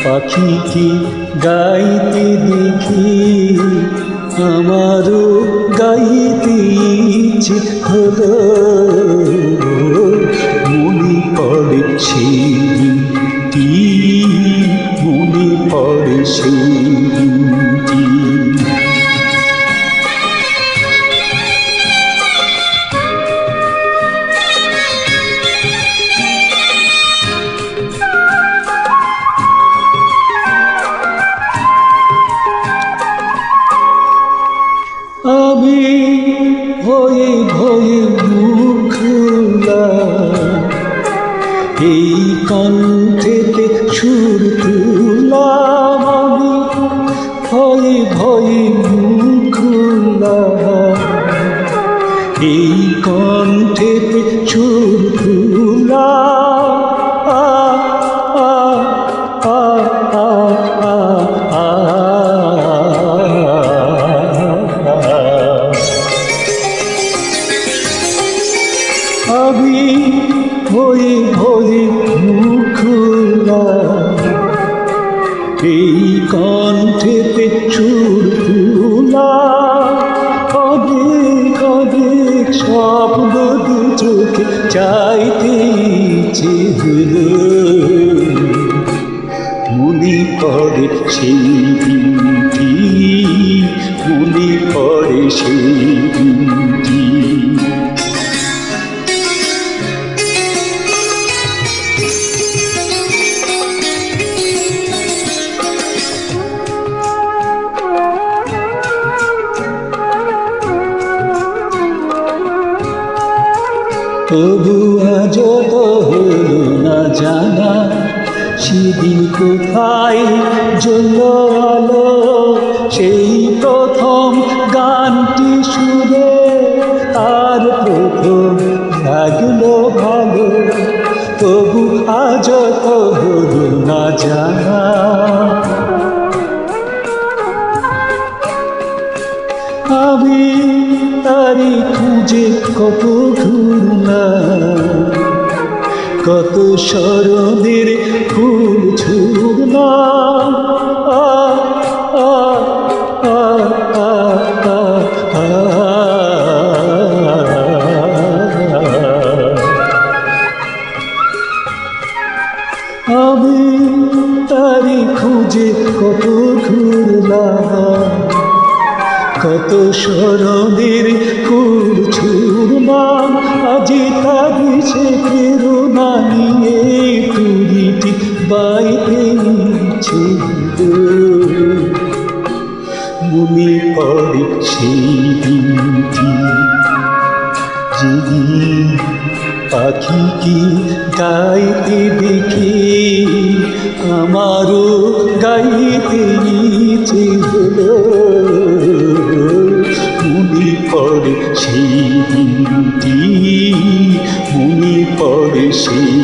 পাখিকে গাইতে দেখি আমারও গাইতে ইচ্ছে হলো। মনে পড়ে সেই দিনটি, মনে পড়ে সেই দিনটি। আমি ভয়ে ভয়ে মুখ খুললাম, এই কণ্ঠেতে সুর তুললাম। আমি ভয়ে ভয়ে মুখ খুললাম, এই কণ্ঠেতে সুর তুললাম। আমি ভয়ে ভয়ে মুখ খুললাম, এই কণ্ঠেতে সুর তুললাম। অনেক অনেক স্বপ্ন দু চোখে চাইতে ইচ্ছে হলো। মনে পড়ে সেই দিনটি, মনে পড়ে সেই দিনটি। তবু আজ তো হলো না জানা, সেদিন কোথায় জ্বলল আলো। সেই প্রথম গানটি শুনে আর প্রথম লাগলো ভালো। তবু আজ তো হলো না জানা, আমি তারি খুঁজে কত ঘুরলাম, কত স্মরণের ফুল ছুঁড়লাম। আমি তারি খুঁজে কত ঘুরলাম, কত স্মরণের ফুল ছুঁড়লাম। আজি তারি সে প্রেরণা নিয়ে তুলিটি বাইতে ইচ্ছে হলো। মনে পড়ে সেই দিনটি, যেদিন পাখিকে গাইতে দেখি আমারও গাইতে ইচ্ছে হলো। মনে পড়ে সেই দিনটি, মনে পড়ে সেই